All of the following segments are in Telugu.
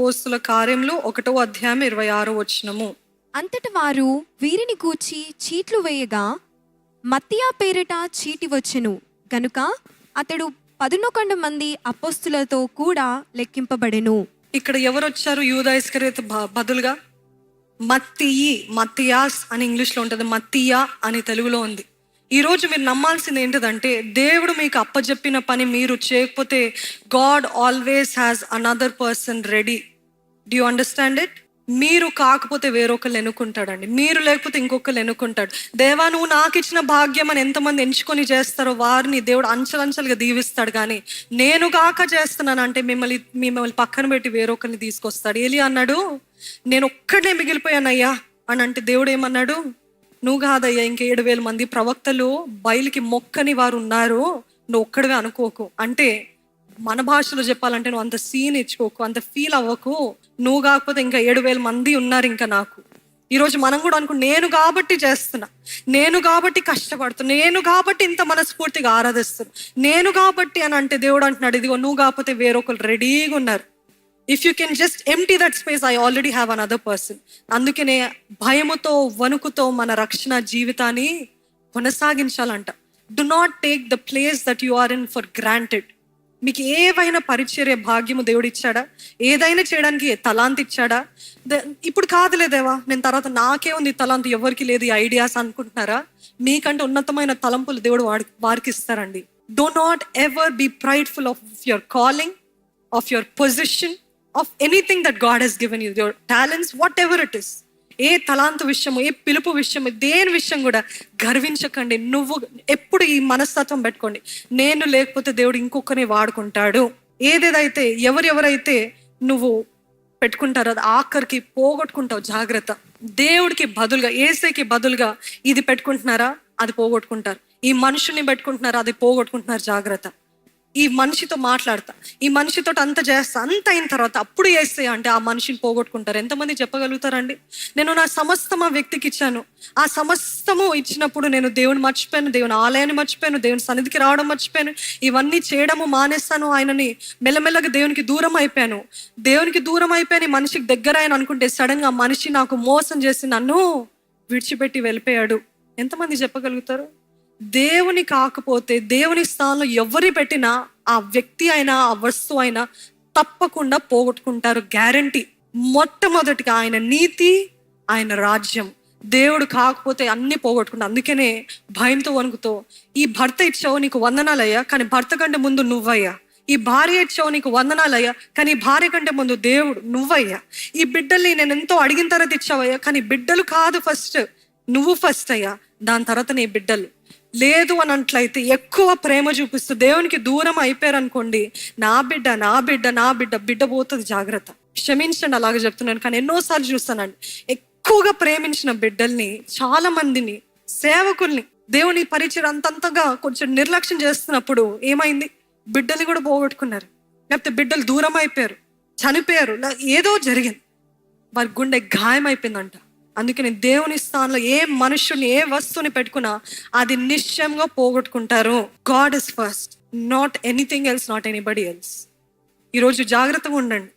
అపోస్తుల కార్యములు 1:26. అంతట వారు వీరిని గూర్చి చీట్లు వేయగా మత్తీయ పేరిట చీటి వచ్చెను గనుక అతడు 11 మంది అపోస్తులతో కూడా లెక్కింపబడెను. ఇక్కడ ఎవరు వచ్చారు? యూదా ఇస్కరియోతు బదులుగా మత్తియాస్ అని ఇంగ్లీష్లో ఉంటుంది, మత్తీయ అని తెలుగులో ఉంది. ఈరోజు మీరు నమ్మాల్సింది ఏంటిదంటే, దేవుడు మీకు అప్పచెప్పిన పని మీరు చేయకపోతే God always has another person ready. Do you understand it? మీరు కాకపోతే వేరొకరు ఎన్నుకుంటాడండి, మీరు లేకపోతే ఇంకొకరు ఎన్నుకుంటాడు. దేవా నువ్వు నాకు ఇచ్చిన భాగ్యం అని ఎంతమంది ఎంచుకొని చేస్తారో వారిని దేవుడు అంచెలంచెలుగా దీవిస్తాడు. కానీ నేను కాక చేస్తున్నానంటే మిమ్మల్ని పక్కన పెట్టి వేరొకరిని తీసుకొస్తాడు. ఏలియా అన్నాడు, నేను ఒక్కడే మిగిలిపోయానయ్యా అని అంటే దేవుడు ఏమన్నాడు, నువ్వు కాదయ్యా, ఇంక 7,000 మంది ప్రవక్తలు బయలుకి మొక్కని వారు ఉన్నారు, నువ్వు ఒక్కడివే అనుకోకు. అంటే మన భాషలో చెప్పాలంటే నువ్వు అంత సీన్ ఇచ్చుకోకు, అంత ఫీల్ అవ్వకు. నువ్వు కాకపోతే ఇంకా 7,000 మంది ఉన్నారు ఇంకా నాకు. ఈరోజు మనం కూడా నేను కాబట్టి చేస్తున్నా, నేను కాబట్టి కష్టపడుతున్నా, నేను కాబట్టి ఇంత మనస్ఫూర్తిగా ఆరాధిస్తున్నా, నేను కాబట్టి అని అంటే దేవుడు అంటున్నాడు, ఇదిగో నువ్వు కాకపోతే వేరొకరు రెడీగా ఉన్నారు. If you can just empty that space, I already have another person. అందుకనే భయముతో వణుకుతో మన రక్షణ జీవితాన్ని కొనసాగించాలంట. Do not take the place that you are in for granted. మీకు ఏవైనా పరిచర్య భాగ్యము దేవుడు ఇచ్చాడా? ఏదైనా చేయడానికి తలాంతి ఇచ్చాడా? ఇప్పుడు కాదులే దేవా, నేను తర్వాత నాకే ఉంది తలాంతి, ఎవరికి లేదు ఈ ఐడియాస్ అనుకుంటున్నారా? మీకంటే ఉన్నతమైన తలంపులు దేవుడు వారికి ఇస్తారండి. Do not ever be prideful of your calling, of your position, of anything that God has given you, your talents, whatever it is. ఏ తలాంతు విషయము, ఏ పిలుపు విషయము, దేని విషయం కూడా గర్వించకండి. నువ్వు ఎప్పుడు ఈ మనస్తత్వం పెట్టుకోండి, నేను లేకపోతే దేవుడు ఇంకొకరిని వాడుకుంటాడు. ఏదేదైతే ఎవరెవరైతే నువ్వు పెట్టుకుంటారో అది ఆఖరికి పోగొట్టుకుంటావు. జాగ్రత్త. దేవుడికి బదులుగా, యేసుకి బదులుగా ఇది పెట్టుకుంటున్నారా, అది పోగొట్టుకుంటారు. ఈ మనుషుల్ని పెట్టుకుంటున్నారా, అది పోగొట్టుకుంటున్నారు. జాగ్రత్త. ఈ మనిషితో మాట్లాడతా, ఈ మనిషితో అంత చేస్తా, అంత అయిన తర్వాత అప్పుడు చేస్తే అంటే ఆ మనిషిని పోగొట్టుకుంటారు. ఎంతమంది చెప్పగలుగుతారండి? నేను నా సమస్తం ఆ వ్యక్తికి ఇచ్చాను, ఆ సమస్తము ఇచ్చినప్పుడు నేను దేవుని మర్చిపోయాను, దేవుని ఆలయాన్ని మర్చిపోయాను, దేవుని సన్నిధికి రావడం మర్చిపోయాను, ఇవన్నీ చేయడము మానేస్తాను, ఆయనని మెల్లమెల్లగా దేవునికి దూరం అయిపోయాను. దేవునికి దూరం అయిపోయాను, మనిషికి దగ్గర ఆయన అనుకుంటే సడన్గా ఆ మనిషి నాకు మోసం చేసి నన్ను విడిచిపెట్టి వెళ్ళిపోయాడు. ఎంతమంది చెప్పగలుగుతారు? దేవుని కాకపోతే దేవుని స్థానంలో ఎవరి పెట్టినా ఆ వ్యక్తి అయినా ఆ వస్తువు అయినా తప్పకుండా పోగొట్టుకుంటారు, గ్యారంటీ. మొట్టమొదటిగా ఆయన నీతి, ఆయన రాజ్యం. దేవుడు కాకపోతే అన్ని పోగొట్టుకుంటా. అందుకనే భయంతో వణుకుతో, ఈ భర్త ఇచ్చావు నీకు వందనాలయ్యా, కానీ భర్త కంటే ముందు నువ్వయ్యా. ఈ భార్య ఇచ్చావు నీకు వందనాలయ్యా, కానీ భార్య కంటే ముందు దేవుడు నువ్వయ్యా. ఈ బిడ్డల్ని నేను ఎంతో అడిగిన తర్వాత ఇచ్చావయ్యా, కానీ బిడ్డలు కాదు ఫస్ట్, నువ్వు ఫస్ట్ అయ్యా, దాని తర్వాత నీ బిడ్డలు. లేదు అని అట్లయితే ఎక్కువ ప్రేమ చూపిస్తూ దేవునికి దూరం అయిపోయారు అనుకోండి, నా బిడ్డ నా బిడ్డ నా బిడ్డ బిడ్డ పోతుంది. జాగ్రత్త. క్షమించండి అలాగే చెప్తున్నాను, కానీ ఎన్నోసార్లు చూస్తానండి ఎక్కువగా ప్రేమించిన బిడ్డల్ని, చాలా మందిని, సేవకుల్ని దేవుని పరిచయం అంతంతగా కొంచెం నిర్లక్ష్యం చేస్తున్నప్పుడు ఏమైంది, బిడ్డల్ని కూడా పోగొట్టుకున్నారు, లేకపోతే బిడ్డలు దూరం అయిపోయారు, చనిపోయారు, ఏదో జరిగింది, వారి గుండె గాయం అయిపోయిందంట. అందుకని దేవుని స్థానంలో ఏ మనుషుని, ఏ వస్తువుని పెట్టుకున్నా అది నిశ్చయంగా పోగొట్టుకుంటారు. God is first, not anything else, not anybody else. ఈరోజు జాగ్రత్తగా ఉండండి.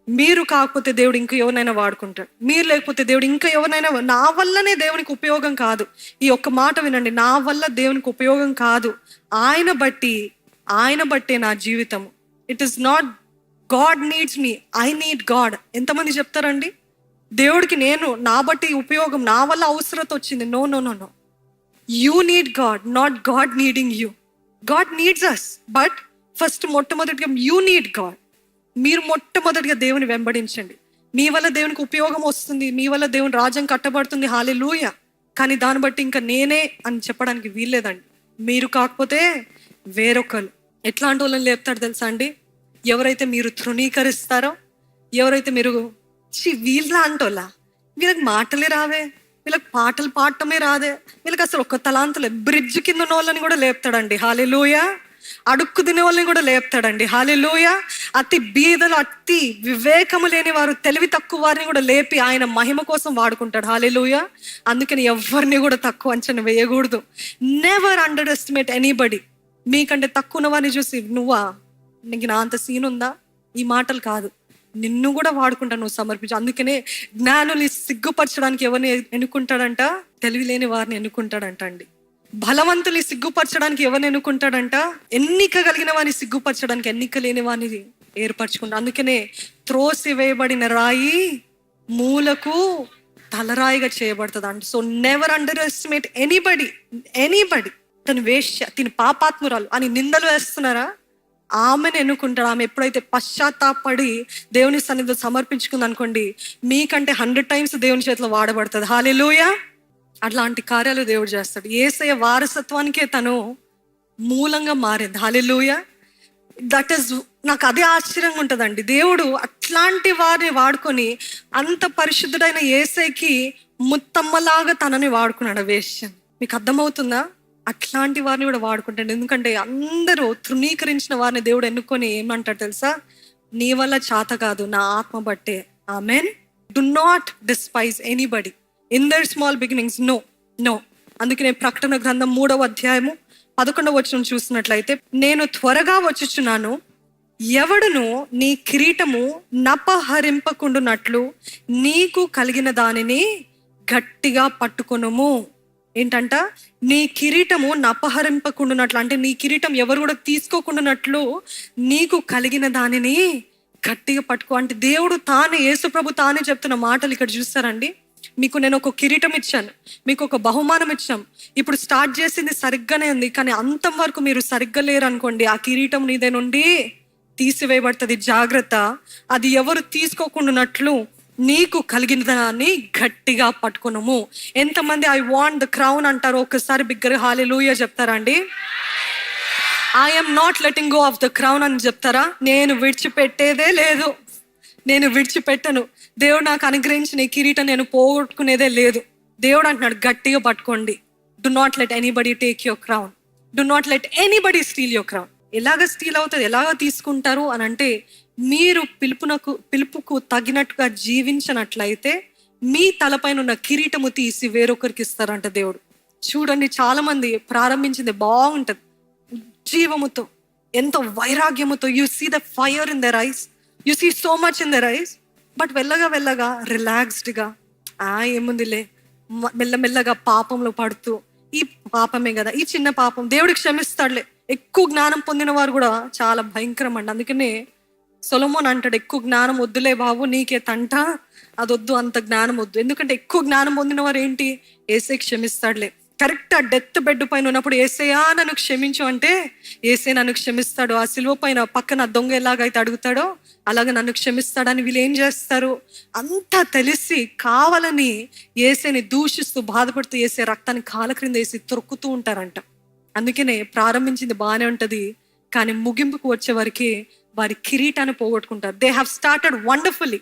మీరు కాకపోతే దేవుడు ఇంకా ఎవరినైనా వాడుకుంటాడు, మీరు లేకపోతే దేవుడు ఇంకా ఎవరినైనా. నా వల్లనే దేవునికి ఉపయోగం కాదు. ఈ ఒక్క మాట వినండి, నా వల్ల దేవునికి ఉపయోగం కాదు, ఆయన బట్టే నా జీవితం. It is not God needs me, I need God. ఎంతమంది చెప్తారండి? దేవుడికి నేను నా బట్టి ఉపయోగం, నా వల్ల అవసరత వచ్చింది. No no no no, you need God, not God needing you. God needs us, but first మొట్టమొదటిగా యూ నీడ్ గాడ్. మీరు మొట్టమొదటిగా దేవుని వెంబడించండి. మీ వల్ల దేవునికి ఉపయోగం వస్తుంది, మీ వల్ల దేవుని రాజ్యం కట్టబడుతుంది, హల్లెలూయా. కానీ దాన్ని బట్టి ఇంకా నేనే అని చెప్పడానికి వీల్లేదండి. మీరు కాకపోతే వేరొకరు. ఎట్లాంటి వాళ్ళని లేపుతాడు తెలుసా అండి? ఎవరైతే మీరు తృణీకరిస్తారో, ఎవరైతే మీరు వీళ్ళ అంటోలా, వీళ్ళకి మాటలే రావే, వీళ్ళకి పాటలు పాడటమే రాదే, వీళ్ళకి అసలు ఒక్క తలాంతులే, బ్రిడ్జ్ కింద ఉన్న వాళ్ళని కూడా లేపుతాడండి, హల్లెలూయా. అడుక్కు తినే వాళ్ళని కూడా లేపుతాడండి, హల్లెలూయా. అతి బీదలు, అతి వివేకము లేని వారు, తెలివి తక్కువ వారిని కూడా లేపి ఆయన మహిమ కోసం వాడుకుంటాడు, హల్లెలూయా. అందుకని ఎవరిని కూడా తక్కువ అంచనా వేయకూడదు. Never under estimate anybody. మీకంటే తక్కువ ఉన్న వారిని చూసి నువ్వా, నీకు నా అంత సీన్ ఉందా, ఈ మాటలు కాదు. నిన్ను కూడా వాడుకుంటా నువ్వు సమర్పించు. అందుకనే జ్ఞానులు సిగ్గుపరచడానికి ఎవరిని ఎన్నుకుంటాడంట? తెలివి లేని వారిని ఎన్నుకుంటాడంట అండి. బలవంతులు సిగ్గుపరచడానికి ఎవరిని ఎన్నుకుంటాడంట? ఎన్నిక కలిగిన వారిని సిగ్గుపరచడానికి ఎన్నిక లేని వారిని ఏర్పరచుకుంటా. అందుకనే త్రోసి వేయబడిన రాయి మూలకు తలరాయిగా చేయబడుతుంది అంట. So never under estimate anybody. తను వేశ్య, తిని పాపాత్మురాలు అని నిందలు వేస్తున్నారా? ఆమెను ఎన్నుకుంటాడు. ఆమె ఎప్పుడైతే పశ్చాత్తాపడి దేవుని సన్నిధిలో సమర్పించుకుంది అనుకోండి, మీకంటే 100 times దేవుని చేతిలో వాడబడుతుంది. హల్లెలూయా. అట్లాంటి కార్యాలు దేవుడు చేస్తాడు. యేసయ్య వారసత్వానికే తను మూలంగా మారింది. హల్లెలూయా. దట్ ఈస్, నాకు అదే ఆశ్చర్యంగా ఉంటుందండి. దేవుడు అట్లాంటి వారిని వాడుకొని అంత పరిశుద్ధుడైన యేసయ్యకి ముత్తమ్మలాగా తనని వాడుకున్నాడు వేశ్యం. మీకు అర్థమవుతుందా? అట్లాంటి వారిని కూడా వాడుకుంటాడు. ఎందుకంటే అందరూ తృణీకరించిన వారిని దేవుడు ఎన్నుకొని ఏమంటాడు తెలుసా? నీ వల్ల చేత కాదు, నా ఆత్మ బట్టే. Amen. Do not despise anybody in their small beginnings. No. అందుకే ప్రకటన గ్రంథం 3వ అధ్యాయము 11వ వచనం చూసినట్లయితే, నేను త్వరగా వచ్చుచున్నాను, ఎవడును నీ కిరీటము నపహరింపకుండునట్లు నీకు కలిగిన దానిని గట్టిగా పట్టుకొనుము. ఏంటంట? నీ కిరీటము నపహరింపకుండునట్లు, అంటే నీ కిరీటం ఎవరు కూడా తీసుకోకుండానట్లు నీకు కలిగిన దానిని గట్టిగా పట్టుకో. అంటే దేవుడు తానే, యేసుప్రభు తానే చెప్తున్న మాటలు ఇక్కడ చూస్తారండి. మీకు నేను ఒక కిరీటం ఇచ్చాను, మీకు ఒక బహుమానం ఇచ్చాం. ఇప్పుడు స్టార్ట్ చేసింది సరిగ్గానే ఉంది, కానీ అంతం వరకు మీరు సరిగ్గా లేరు అనుకోండి, ఆ కిరీటం నీదే నుండి తీసివేయబడుతుంది. జాగ్రత్త. అది ఎవరు తీసుకోకుండానట్లు నీకు కలిగిన దాన్ని గట్టిగా పట్టుకున్నాము. ఎంతమంది ఐ వాంట్ ద క్రౌన్ అంటారు? ఒక్కసారి బిగ్గరగా హల్లెలూయా చెప్తారా అండి? I'm not letting go of the crown అని చెప్తారా? నేను విడిచిపెట్టేదే లేదు, నేను విడిచిపెట్టను. దేవుడు నాకు అనుగ్రహించిన ఈ కిరీటం నేను పోగొట్టుకునేదే లేదు. దేవుడు అంటున్నాడు గట్టిగా పట్టుకోండి. Do not let anybody take your crown, do not let anybody steel your crown. ఎలాగ స్టీల్ అవుతుంది, ఎలాగ తీసుకుంటారు అని అంటే, మీరు పిలుపుకు తగినట్టుగా జీవించినట్లయితే మీ తలపైన ఉన్న కిరీటము తీసి వేరొకరికి ఇస్తారంట దేవుడు. చూడండి, చాలా మంది ప్రారంభించింది బాగుంటది, జీవముతో, ఎంతో వైరాగ్యముతో. You see the fire in their eyes, you see so much in their eyes. But వెళ్ళగా రిలాక్స్డ్గా ఏముందిలే, మెల్లమెల్లగా పాపంలో పడుతూ, ఈ పాపమే కదా, ఈ చిన్న పాపం దేవుడికి క్షమిస్తాడులే. ఎక్కువ జ్ఞానం పొందిన వారు కూడా చాలా భయంకరం అండి. అందుకనే సొలొమోన్ అంటాడు, ఎక్కువ జ్ఞానం వద్దులే బాబు, నీకే తంట, అదొద్దు, అంత జ్ఞానం వద్దు. ఎందుకంటే ఎక్కువ జ్ఞానం పొందిన వారు ఏంటి, ఏసే క్షమిస్తాడులే. కరెక్ట్ ఆ డెత్ బెడ్ పైన ఉన్నప్పుడు ఏసయ్యా నన్ను క్షమించు అంటే ఏసే నన్ను క్షమిస్తాడు. ఆ సిలువ పైన పక్కన దొంగ ఎలాగైతే అడుగుతాడో అలాగ నన్ను క్షమిస్తాడని వీళ్ళు ఏం చేస్తారు, అంతా తెలిసి కావాలని ఏసేని దూషిస్తూ బాధపడుతూ ఏసే రక్తాన్ని కాళ్ళ క్రింద వేసి తొక్కుతూ ఉంటారంట. అందుకనే ప్రారంభించింది బాగానే ఉంటది, కానీ ముగింపుకు వచ్చే వరకు వారి కిరీటాన్ని పోగొట్టుకుంటారు. They have started wonderfully,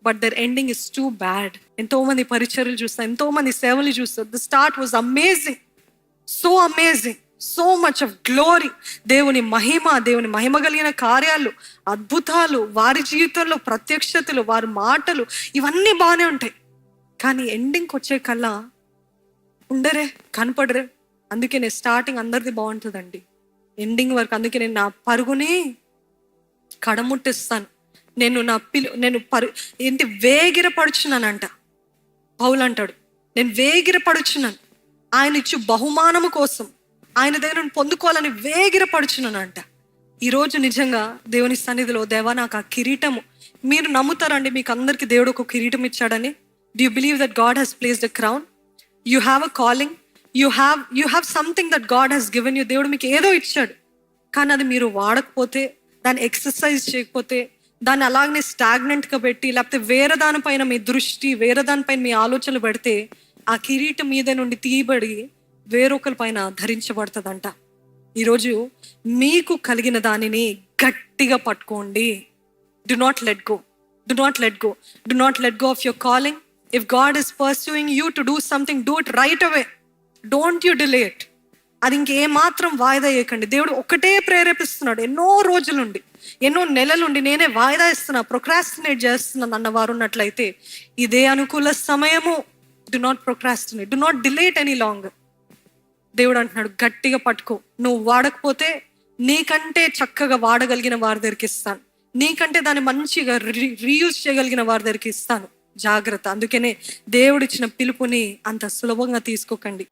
but their ending is too bad. ఎంతో మంది పరిచర్యలు చూస్తాం, ఎంతో మంది సేవలు చూస్తాం. The start was amazing, so much of glory. దేవుని మహిమ కలిగిన కార్యాలు, అద్భుతాలు, వారి జీవితంలో ప్రత్యక్షతలు, వారి మాటలు, ఇవన్నీ బాగానే ఉంటాయి. కానీ ఎండింగ్కి వచ్చే కల్లా ఉండరే, కనపడరే. అందుకే నేను స్టార్టింగ్ అందరిది బాగుంటుందండి, ఎండింగ్ వరకు. అందుకే నేను నా పరుగుని కడముట్టిస్తాను. నేను వేగిరపడుచున్నానంట. పౌలు అంటాడు, నేను వేగిరపడుచున్నాను ఆయన ఇచ్చు బహుమానము కోసం, ఆయన దగ్గర పొందుకోవాలని వేగిరపడుచున్నానంట. ఈరోజు నిజంగా దేవుని సన్నిధిలో, దేవా నాకు ఆ కిరీటము, మీరు నమ్ముతారండి మీకు అందరికి దేవుడు ఒక కిరీటం ఇచ్చాడని? Do you believe that God has placed a crown? You have a calling, you have something that God has given you. దేవుడు మీకు ఏదో ఇచ్చాడు, కానీ అది మీరు వాడకపోతే, దాన్ని ఎక్సర్సైజ్ చేయకపోతే, దాన్ని అలాగనే స్టాగ్నెంట్గా పెట్టి, లేకపోతే వేరే దానిపైన మీ దృష్టి, వేరే దానిపైన మీ ఆలోచనలు పెడితే, ఆ కిరీటం మీద నుండి తీయబడి వేరొకరి పైన ధరించబడుతుందంట. ఈరోజు మీకు కలిగిన దానిని గట్టిగా పట్టుకోండి. Do not let go of your calling. If God is pursuing you to do something, do it right away. Don't you delay it. అది ఇంకేమాత్రం వాయిదా వేయకండి. దేవుడు ఒకటే ప్రేరేపిస్తున్నాడు, ఎన్నో రోజులుండి, ఎన్నో నెలలుండి నేనే వాయిదా ఇస్తున్నా, ప్రొక్రాస్టినేట్ చేస్తున్నాను అన్నవారు ఉన్నట్లయితే, ఇదే అనుకూల సమయము. Do not procrastinate, do not delay it any longer. దేవుడు అంటున్నాడు గట్టిగా పట్టుకో. నువ్వు వాడకపోతే నీకంటే చక్కగా వాడగలిగిన వారి దగ్గరికి ఇస్తాను. నీకంటే దాన్ని మంచిగా రీయూజ్ చేయగలిగిన వారి దగ్గరికి ఇస్తాను. జాగ్రత్త. అందుకనే దేవుడిచ్చిన పిలుపుని అంత సులభంగా తీసుకోకండి.